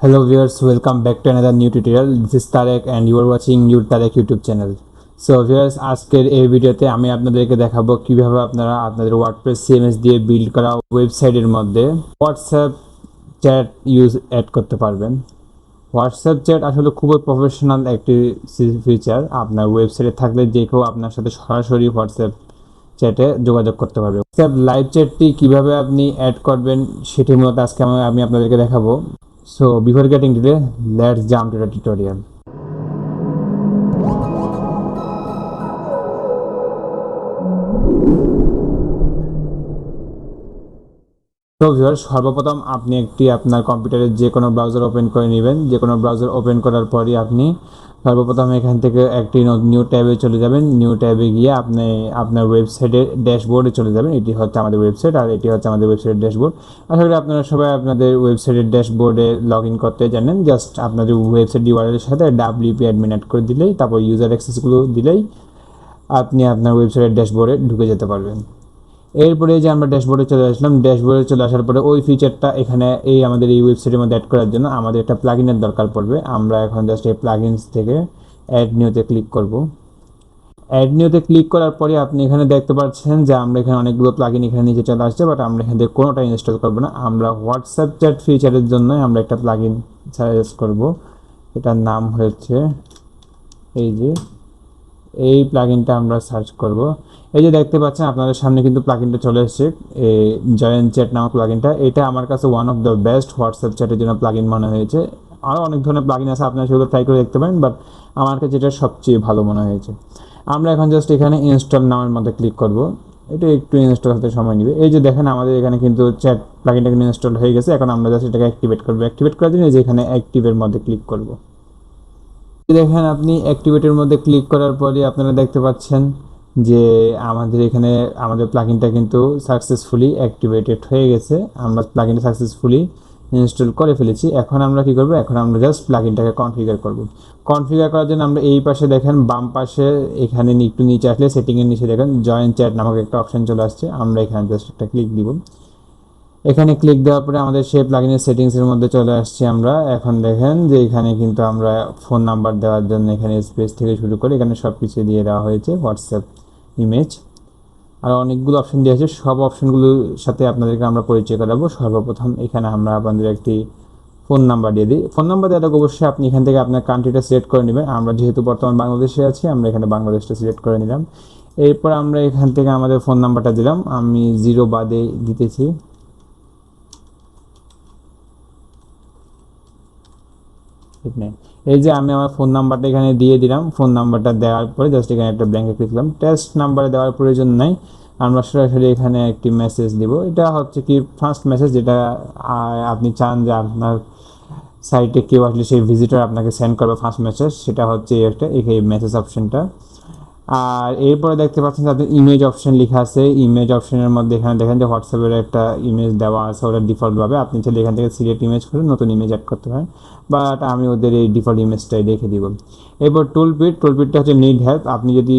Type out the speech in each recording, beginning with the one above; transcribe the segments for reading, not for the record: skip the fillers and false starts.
Hello viewers, welcome back to another new tutorial. This is Tarak and you are watching your Tarak YouTube channel. So viewers, আজকের এই ভিডিওতে আমি আপনাদেরকে দেখাবো কিভাবে আপনারা আপনাদের WordPress CMS দিয়ে বিল্ড করা ওয়েবসাইটের মধ্যে WhatsApp চ্যাট অ্যাড করতে পারবেন। WhatsApp চ্যাট আসলে খুবই প্রফেশনাল একটি ফিচার। আপনার ওয়েবসাইটে থাকলে যে কেউ আপনার সাথে সরাসরি WhatsApp চ্যাটে যোগাযোগ করতে পারবে। WhatsApp লাইভ চ্যাটটি কিভাবে আপনি অ্যাড করবেন সেটি মূলত আজকে আমি আপনাদেরকে দেখাবো। So before getting to it, let's jump to the tutorial. তো ভিউয়ার্স, সর্বপ্রথম আপনি আপনার কম্পিউটারে যে কোনো ব্রাউজার ওপেন করে নেবেন। যে কোনো ব্রাউজার ওপেন করার পরই আপনি সর্বপ্রথম এখান থেকে একটি নিউ ট্যাবে চলে যাবেন। নিউ ট্যাবে গিয়ে আপনি আপনার ওয়েবসাইটের ড্যাশবোর্ডে চলে যাবেন। এটি হচ্ছে আমাদের ওয়েবসাইট আর এটি হচ্ছে আমাদের ওয়েবসাইটের ড্যাশবোর্ড। আশা করি আপনারা সবাই আপনাদের ওয়েবসাইটের ড্যাশবোর্ডে লগ ইন করতে জানেন। জাস্ট আপনাদের ওয়েবসাইট ইউআরএলের সাথে WP অ্যাডমিন অ্যাড করে দিলেই, তারপর ইউজার অ্যাক্সেসগুলো দিলেই আপনি আপনার ওয়েবসাইটের ড্যাশবোর্ডে ঢুকে যেতে পারবেন। এরপরে যে আমরা ড্যাশবোর্ডে চলে আসলাম। ড্যাশবোর্ডে চলে আসার পরে ওই ফিচারটা এখানে আমাদের এই ওয়েবসাইটের মধ্যে অ্যাড করার জন্য আমাদের একটা প্লাগইনের দরকার পড়বে। আমরা এখন জাস্ট এই প্লাগইনস থেকে অ্যাড নিউতে ক্লিক করব। অ্যাড নিউতে ক্লিক করার পরে আপনি এখানে দেখতে পাচ্ছেন যে আমরা এখানে অনেকগুলো প্লাগইন এখানে নিচে চলে আসছে, বাট আমরা এখান থেকে কোনোটা ইনস্টল করবো না। আমরা হোয়াটসঅ্যাপ চ্যাট ফিচারের জন্য আমরা একটা প্লাগইন সাজেস্ট করব। এটার নাম হচ্ছে এই প্লাগইনটা আমরা সার্চ করব। এই যে দেখতে পাচ্ছেন আপনাদের সামনে কিন্তু প্লাগইনটা চলে এসেছে, JoinChat নামক প্লাগইনটা। এটা আমার কাছে one of the best WhatsApp চ্যাটের জন্য প্লাগইন মনে হয়েছে। আরও অনেক ধরনের প্লাগইন আছে, আপনারা সেগুলো ট্রাই করে দেখতে পারেন, বাট আমার কাছে এটা সবচেয়ে ভালো মনে হয়েছে। আমরা এখন জাস্ট এখানে ইনস্টল নামের মধ্যে ক্লিক করব। এটা একটু ইনস্টল হতে সময় নেবে। এই যে দেখেন আমাদের এখানে কিন্তু চ্যাট প্লাগইনটা কিন্তু ইনস্টল হয়ে গেছে। এখন আমরা জাস্ট এটাকে অ্যাক্টিভেট করব। অ্যাক্টিভেট করার জন্য যে এখানে অ্যাক্টিভের মধ্যে ক্লিক করব। দেখেন আপনি অ্যাক্টিভেটের মধ্যে ক্লিক করার পরে আপনারা দেখতে পাচ্ছেন যে আমাদের এখানে আমাদের প্লাগইনটা কিন্তু সাকসেসফুলি অ্যাক্টিভেটেড হয়ে গেছে। আমরা প্লাগইনটা সাকসেসফুলি ইনস্টল করে ফেলেছি। এখন আমরা কি করব? এখন আমরা জাস্ট প্লাগইনটাকে কনফিগার করব। কনফিগার করার জন্য আমরা এই পাশে দেখেন বাম পাশে এখানে একটু নিচে আসলে সেটিংয়ের নিচে দেখেন JoinChat নামক একটা অপশন চলে আসছে। আমরা এখানে জাস্ট একটা ক্লিক দিব। এখানে ক্লিক দেওয়ার পরে আমাদের সেই প্লাগইনের সেটিংসের মধ্যে চলে আসছি আমরা। এখন দেখেন যে এখানে কিন্তু আমরা ফোন নাম্বার দেওয়ার জন্য এখানে স্পেস থেকে শুরু করে এখানে সব কিছু দিয়ে দেওয়া হয়েছে। হোয়াটসঅ্যাপ ইমেজ আর অনেকগুলো অপশন দেওয়া আছে। সব অপশনগুলোর সাথে আপনাদেরকে আমরা পরিচয় করাবো। সর্বপ্রথম এখানে আমরা আপনাদের একটি ফোন নাম্বার দিয়ে দিই। ফোন নাম্বার দেওয়ার অবশ্যই আপনি এখান থেকে আপনার কান্ট্রিটা সিলেক্ট করে নেবেন। আমরা যেহেতু বর্তমান বাংলাদেশে আছি, আমরা এখানে বাংলাদেশটা সিলেক্ট করে নিলাম। এরপর আমরা এখান থেকে আমাদের ফোন নাম্বারটা দিলাম। আমি 0 বাদে দিতেছি। এই যে আমি আমার ফোন নাম্বারটা এখানে দিয়ে দিলাম। ফোন নাম্বারটা দেওয়ার পরে জাস্ট এখানে একটা ব্ল্যাঙ্কে ক্লিক করলাম। টেস্ট নাম্বারে দেওয়ার প্রয়োজন নাই, আমরা সরাসরি এখানে একটি মেসেজ দিব। এটা হচ্ছে কি ফার্স্ট মেসেজ, যেটা আপনি চান যে আপনার সাইটে কেউ আসলে সেই ভিজিটর আপনাকে সেন্ড করবে ফার্স্ট মেসেজ, সেটা হচ্ছে এই মেসেজ অপশনটা। আর এরপরে দেখতে পাচ্ছেন আপনার ইমেজ অপশন লেখা আছে। ইমেজ অপশনের মধ্যে এখানে দেখেন যে হোয়াটসঅ্যাপের একটা ইমেজ দেওয়া আছে ওটা ডিফল্টভাবে। আপনি চাইলে এখান থেকে সিলেক্ট ইমেজ করে নতুন ইমেজ অ্যাড করতে পারেন, বাট আমি ওদের এই ডিফল্ট ইমেজটাই রেখে দিব। এরপর টুলপিটটা হচ্ছে নিড হেল্প। আপনি যদি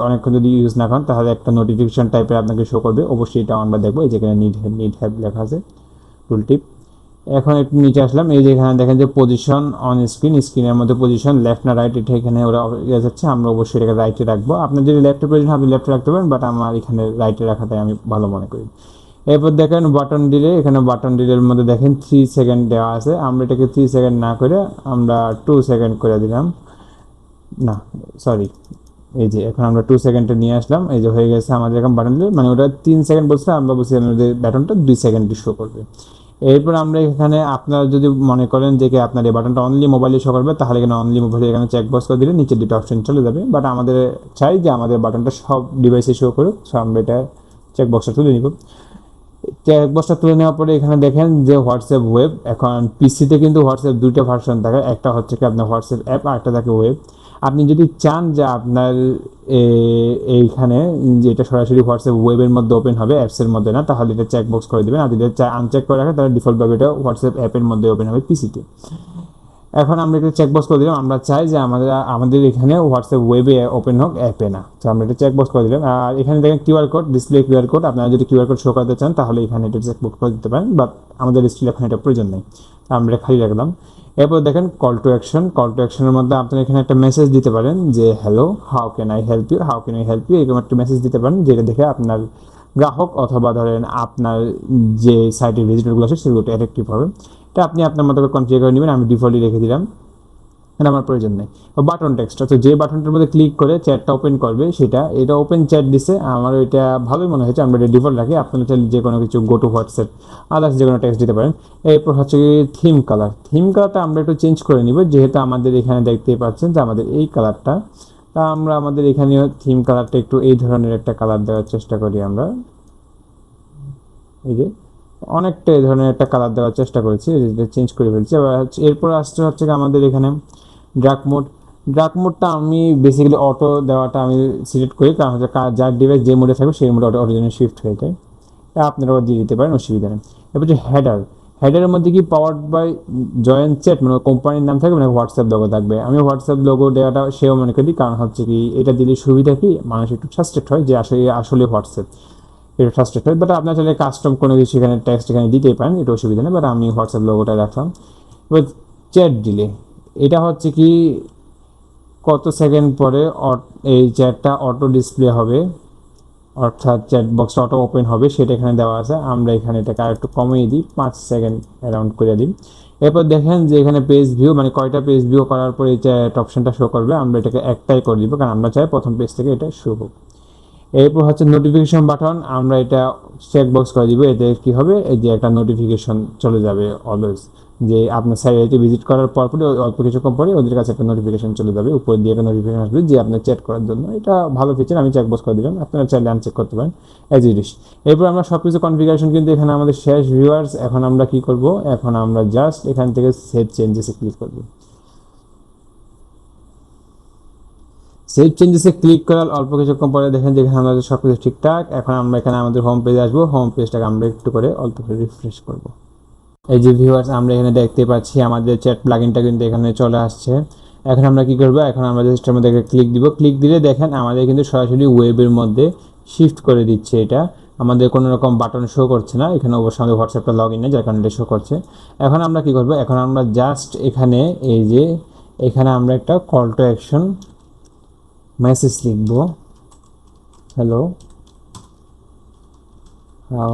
অনেকক্ষণ যদি ইউজ না করেন তাহলে একটা নোটিফিকেশন টাইপের আপনাকে শো করবে। অবশ্যই এটা আমরা দেখবো। এই যেখানে নিড হেল্প লেখা আছে টুলটিপ। এখন একটু নিচে আসলাম। এই যে এখানে দেখেন যে পজিশন অন স্ক্রিনের মধ্যে পজিশন লেফট না রাইট, এটা এখানে ওরা যাচ্ছে। আমরা অবশ্যই এটাকে রাইটে রাখবো। আপনার যদি লেফটে প্রয়োজন আপনি লেফটে রাখতে পারেন, বাট আমার এখানে রাইটে রাখাটাই আমি ভালো মনে করি। এরপর দেখেন বাটন ডিলে। এখানে বাটন ডিলের মধ্যে দেখেন 3 সেকেন্ড দেওয়া আছে। আমরা এটাকে 3 সেকেন্ড না করে আমরা 2 সেকেন্ড করে দিলাম। না সরি, এই যে এখন আমরা 2 সেকেন্ডে নিয়ে আসলাম। এই যে হয়ে গেছে আমাদের এখন বাটন ডিলে, মানে ওটা 3 সেকেন্ড বলছে, আমরা বলছি আমাদের বাটনটা 2 সেকেন্ডে শো করবে। এরপর আমরা এখানে আপনারা যদি মনে করেন যে আপনার এই বাটনটা অনলি মোবাইলে শো করবে, তাহলে এখানে অনলি মোবাইলে এখানে চেকবক্স করে দিলে নিচে দুটো অপশন চলে যাবে। বাট আমাদের চাই যে আমাদের বাটনটা সব ডিভাইসে শো করুক, সো আমরা এটা চেকবক্সটা তুলে নিব। চেকবক্সটা তুলে নেওয়ার পরে এখানে দেখেন যে হোয়াটসঅ্যাপ ওয়েব। এখন পিসিতে কিন্তু হোয়াটসঅ্যাপ দুইটা ভার্সন থাকে, একটা হচ্ছে কি আপনার হোয়াটসঅ্যাপ অ্যাপ আর একটা থাকে ওয়েব। আপনি যদি চান যে আপনার এইখানে যেটা সরাসরি হোয়াটসঅ্যাপ ওয়েবের মধ্যে ওপেন হবে, অ্যাপসের মধ্যে না, তাহলে এটা চেকবক্স করে দেবেন। আর যদি আনচেক করে রাখেন তাহলে ডিফল্টভাবে এটা হোয়াটসঅ্যাপ অ্যাপের মধ্যে ওপেন হবে পিসিতে। এখন আমরা একটা চেকবক্স করে দিলাম, আমরা চাই যে আমাদের এখানে হোয়াটসঅ্যাপ ওয়েবে ওপেন হোক, অ্যাপে না। তো আমরা এটা চেকবক্স করে দিলাম। আর এখানে দেখেন QR code, display QR code. আপনারা যদি কিউআর কোড শো করতে চান তাহলে এখানে এটা চেকবক্স করে দিতে পারেন, বাট আমাদের স্টিল এখন এটা প্রয়োজন নেই, আমরা খালি রাখলাম। এরপর দেখেন call to action. Call to অ্যাকশনের মধ্যে আপনারা এখানে একটা মেসেজ দিতে পারেন যে hello, how can I help you, how can I help you, এরকম একটা মেসেজ দিতে পারেন, যেটা দেখে আপনার গ্রাহক অথবা ধরেন আপনার যে সাইটের ভিজিটরগুলো আছে সেগুলো অ্যাট্রাকটিভ হবে। এটা আপনি আপনার মতো করে কনফিগার করে নেবেন, আমি ডিফল্টলি রেখে দিলাম, এটা আমার প্রয়োজন নেই। বাটন টেক্সট, অর্থাৎ যে বাটনটার মধ্যে ক্লিক করে চ্যাটটা ওপেন করবে এটা ওপেন চ্যাট দিছে, আমার এটা ভালোই মনে হয়েছে, আমরা এটা ডিফল্ট রাখি। আপনারা চাইলে যে কোনো কিছু গো টু হোয়াটসঅ্যাপ আদার্স যে কোনো টেক্সট দিতে পারেন। এরপর হচ্ছে থিম কালার। থিম কালারটা আমরা একটু চেঞ্জ করে নিব, যেহেতু আমাদের এখানে দেখতেই পাচ্ছেন যে আমাদের এই কালারটা, তা আমরা আমাদের এখানে থিম কালারটা একটু এই ধরনের একটা কালার দেওয়ার চেষ্টা করি। আমরা এই যে অনেকটা এই ধরনের একটা কালার দেওয়ার চেষ্টা করেছি, এটা চেঞ্জ করে ফেলছি। এরপর আসছে হচ্ছে আমাদের এখানে ডার্ক মোড। ডার্ক মোডটা আমি বেসিক্যালি অটো দেওয়াটা আমি সিলেক্ট করি, কারণ হচ্ছে যার ডিভাইস যে মোডে থাকবে সেই মোডে অটোজনে শিফট হয়ে যায়। তা আপনারাও দিয়ে দিতে পারেন, অসুবিধা নেই। এরপর যে হেডার, হেডারের মধ্যে কি পাওয়ার্ড বাই জয়েনচ্যাট মানে কোম্পানির নাম থাকবে, মানে হোয়াটসঅ্যাপ লোগো থাকবে। আমি হোয়াটসঅ্যাপ লোগো দেওয়াটা সেও মনে করি, কারণ হচ্ছে কি এটা দিলে সুবিধা কি মানুষ একটু ট্রাস্টেড হয় যে আসলে হোয়াটসঅ্যাপ, এটা ট্রাস্টেড হয়। বাট আপনার চাইলে কাস্টম কোনো কিছু এখানে টেক্সট এখানে দিতেই পারেন, এটা অসুবিধা নেই, বাট আমি হোয়াটসঅ্যাপ লোগোটা রাখলাম। এবার চ্যাট ডিলে, এটা হচ্ছে কি কত সেকেন্ড পরে এই চ্যাটটা অটো ডিসপ্লে হবে, অর্থাৎ চ্যাট বক্সটা অটো ওপেন হবে, সেটা এখানে দেওয়া আছে। আমরা এখানে এটাকে আর একটু কমিয়ে দিই, 5 সেকেন্ড অ্যারাউন্ড করে দিই। এরপর দেখেন যে এখানে পেজ ভিউ, মানে কয়টা পেজ ভিউ করার পর এই চ্যাট অপশনটা শো করবে, আমরা এটাকে একটাই করে দিব, কারণ আমরা চাই প্রথম পেজ থেকে এটা শো হোক। এরপর হচ্ছে নোটিফিকেশন বাটন, আমরা এটা চেকবক্স করে দিব। এতে কি হবে, এই যে একটা নোটিফিকেশন চলে যাবে অলওয়েজ, যে আপনার সাইটে ভিজিট করার পর অল্প কিছুক্ষণ পরে ওদের কাছে একটা নোটিফিকেশন চলে যাবে, উপর দিয়ে একটা নোটিফিকেশন আসবে যে আপনার চ্যাট করার জন্য। এটা ভালো ফিচার, আমি চেকবক্স করে দিলাম, আপনারা চাইলে আনচেক করতে পারেন অ্যাজ ইট ইজ। এরপর আমরা সব কিছু কনফিগারেশন কিন্তু এখানে আমাদের শেষ ভিউয়ার্স। এখন আমরা কি করব, এখন আমরা জাস্ট এখান থেকে সেভ চেঞ্জেসে ক্লিক করব। সেভ চেঞ্জেসে ক্লিক করার অল্প কিছুক্ষণ পরে দেখেন যে এখানে আমাদের সব কিছু ঠিকঠাক। এখন আমরা এখানে আমাদের হোম পেজে আসবো, হোম পেজটাকে আমরা একটু করে অল্প করে রিফ্রেশ করব। এই যে ভিউয়ার্স, আমরা এখানে দেখতে পাচ্ছি আমাদের চ্যাট প্লাগইনটা কিন্তু এখানে চলে আসছে। এখন আমরা কি করব, এখন আমরা জাস্ট মধ্যে ক্লিক দিব, ক্লিক দিলে দেখেন আমাদের কিন্তু সরাসরি ওয়েবের মধ্যে শিফট করে দিচ্ছে। এটা আমাদের কোনো রকম বাটন শো করছে না, এখানে অবশ্যই আমাদের হোয়াটসঅ্যাপটা লগ ইন নেই, যার কারণে এটা শো করছে। এখন আমরা কি করব, এখন আমরা জাস্ট এখানে এই যে এখানে আমরা একটা কল টু অ্যাকশন মেসেজ লিখব, hello, how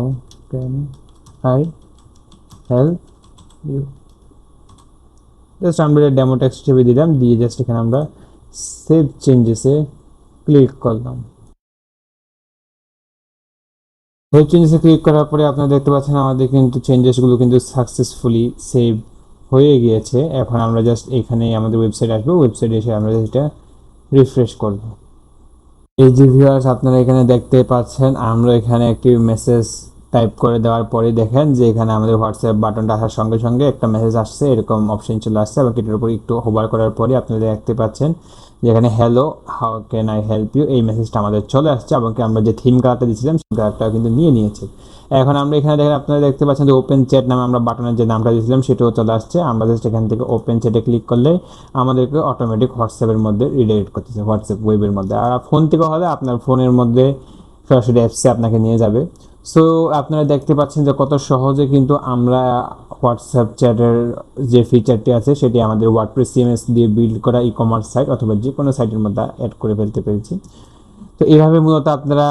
can I help you. Just আমরা ডেমো টেক্সট হিসেবে দিলাম, দিয়ে জাস্ট এখানে আমরা সেভ চেঞ্জেসে ক্লিক করলাম। সেভ চেঞ্জেসে ক্লিক করার পরে আপনারা দেখতে পাচ্ছেন আমাদের কিন্তু চেঞ্জেসগুলো কিন্তু সাকসেসফুলি সেভ হয়ে গিয়েছে। এখন আমরা জাস্ট এখানে আমাদের ওয়েবসাইট আসবো, ওয়েবসাইটে এসে আমরা এটা রিফ্রেশ করব। এই যে ভিউয়ার্স, আপনারা এখানে দেখতে পাচ্ছেন আমরা এখানে একটি মেসেজ টাইপ করে দেওয়ার পরে দেখেন যে এখানে আমাদের হোয়াটসঅ্যাপ বাটনটা আসার সঙ্গে সঙ্গে একটা মেসেজ আসছে, এরকম অপশন চলে আসছে, এবং এটার উপর একটু হোভার করার পরে আপনারা দেখতে পাচ্ছেন যেখানে hello, how can I help you, এই মেসেজটা আমাদের চলে আসছে, এবং আমরা যে থিম কালারটা দিয়েছিলাম সেই কালারটা কিন্তু নিয়ে নিয়েছে। এখন আমরা এখানে দেখেন, আপনারা দেখতে পাচ্ছেন যে ওপেন চ্যাট নামে আমরা বাটনের যে নামটা দিয়েছিলাম সেটাও চলে আসছে। আমরা জাস্ট এখান থেকে ওপেন চ্যাটে ক্লিক করলে আমাদেরকে অটোমেটিক হোয়াটসঅ্যাপের মধ্যে রিডাইরেক্ট করতেছে, হোয়াটসঅ্যাপ ওয়েবের মধ্যে। আর ফোন থেকে হলে আপনার ফোনের মধ্যে সরাসরি অ্যাপসে আপনাকে নিয়ে যাবে। সো আপনারা দেখতে পাচ্ছেন যে কত সহজে কিন্তু আমরা হোয়াটসঅ্যাপ চ্যাটের যে ফিচারটি আছে সেটি আমাদের ওয়ার্ডপ্রেস সিএমএস দিয়ে বিল্ড করা ই কমার্স সাইট অথবা যে কোনো সাইটের মধ্যে অ্যাড করে ফেলতে পেরেছি। তো এইভাবে মূলত আপনারা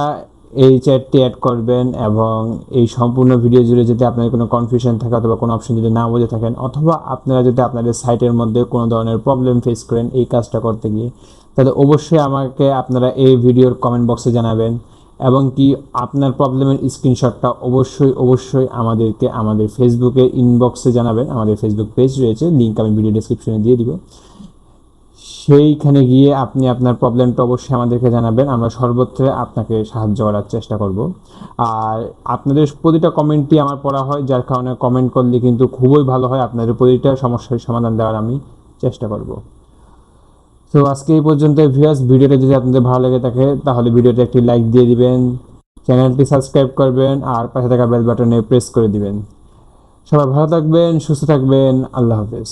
এই চ্যাটটি অ্যাড করবেন, এবং এই সম্পূর্ণ ভিডিও জুড়ে যদি আপনার কোনো কনফিউশন থাকে অথবা কোনো অপশন যদি না বুঝে থাকেন, অথবা আপনারা যদি আপনাদের সাইটের মধ্যে কোনো ধরনের প্রবলেম ফেস করেন এই কাজটা করতে গিয়ে, তাহলে অবশ্যই আমাকে আপনারা এই ভিডিওর কমেন্ট বক্সে জানাবেন, এবং কি আপনার প্রবলেমের স্ক্রিনশটটা অবশ্যই আমাদেরকে আমাদের ফেসবুকের ইনবক্সে জানাবেন। আমাদের ফেসবুক পেজ রয়েছে, লিঙ্ক আমি ভিডিও ডেসক্রিপশনে দিয়ে দিব, সেইখানে গিয়ে আপনি আপনার প্রবলেমটা অবশ্যই আমাদেরকে জানাবেন, আমরা সর্বত্র আপনাকে সাহায্য করার চেষ্টা করব। আর আপনাদের প্রতিটা কমেন্টই আমার পড়া হয়, যার কারণে কমেন্ট করলে কিন্তু খুবই ভালো হয়, আপনাদের প্রতিটা সমস্যার সমাধান দেওয়ার আমি চেষ্টা করব। তো আজকে এই পর্যন্ত ভিউয়ার্স, ভিডিওটা যদি আপনাদের ভালো লেগে থাকে তাহলে ভিডিওতে একটি লাইক দিয়ে দিবেন, চ্যানেলটি সাবস্ক্রাইব করবেন, আর পাশে থাকা বেল বাটনে প্রেস করে দিবেন। সবাই ভালো থাকবেন, সুস্থ থাকবেন, আল্লাহ হাফেজ।